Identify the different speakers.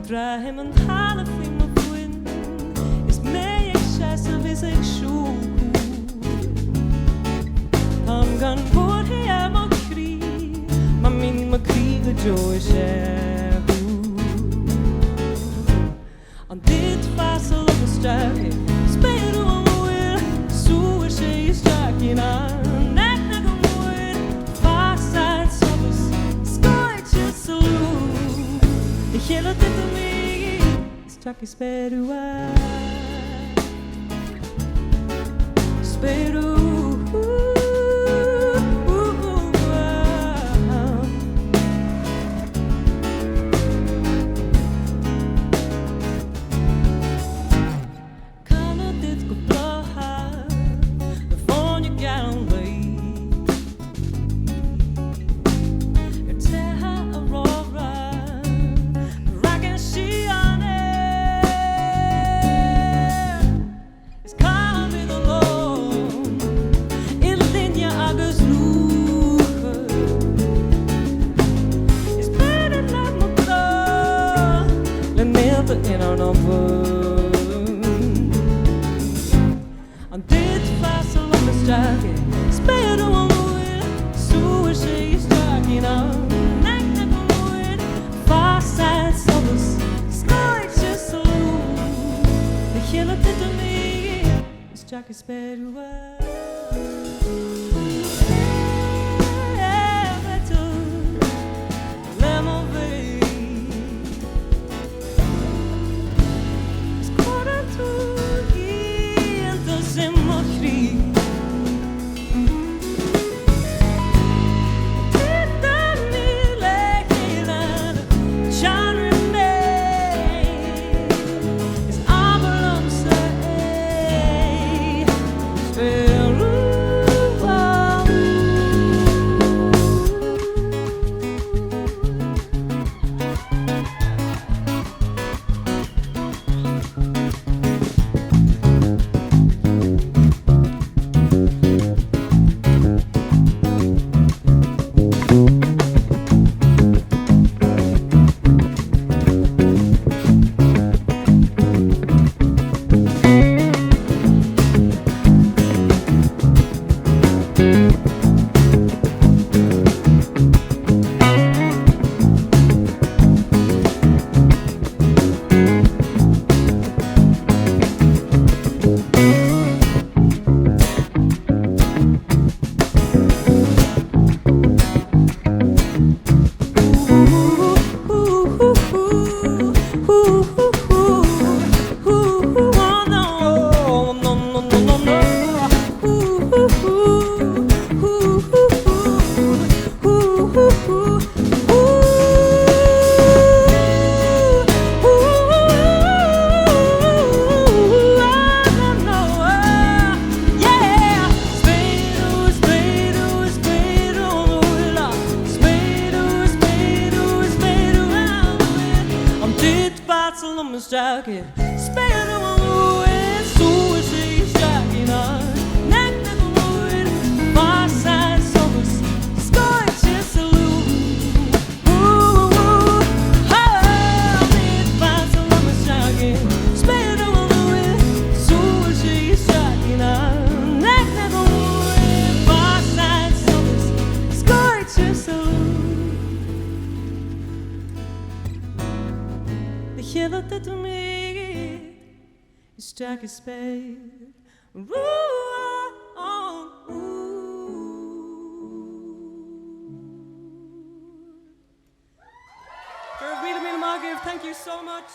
Speaker 1: draai hem een half in mijn vriend. Is mee ik scheiße, wis ik schoen. Han gan voor hij mag krie, maar min me kriegen joy share. On dit vassel op een struikje, speel hoe wil, zo is je struikje aan. Nek nek een woord, vassheid soms, skoitje saloon. De hele dit om mij, strak is Spéir Rua. Spéir Rua. In our number. On dit vassel op de struikje, Spéir Rua wil, zo is je struikje aan. Nek nek een woord, vastheid soms, skoitje saloon. De hele dit om mij, strak is Spéir Rua. Struikje, Spéir Rua wil, zo is je struikje aan. Nek nek een woord, vastheid soms, skoitje saloon. Dit vassel op een struikje, Spéir Rua wil, zo is je struikje aan. Nek nek een woord, vastheid soms, skoitje saloon. De hele tijd om mij is strak als Spéir Rua. Billy Mag Fhloinn, thank you so much.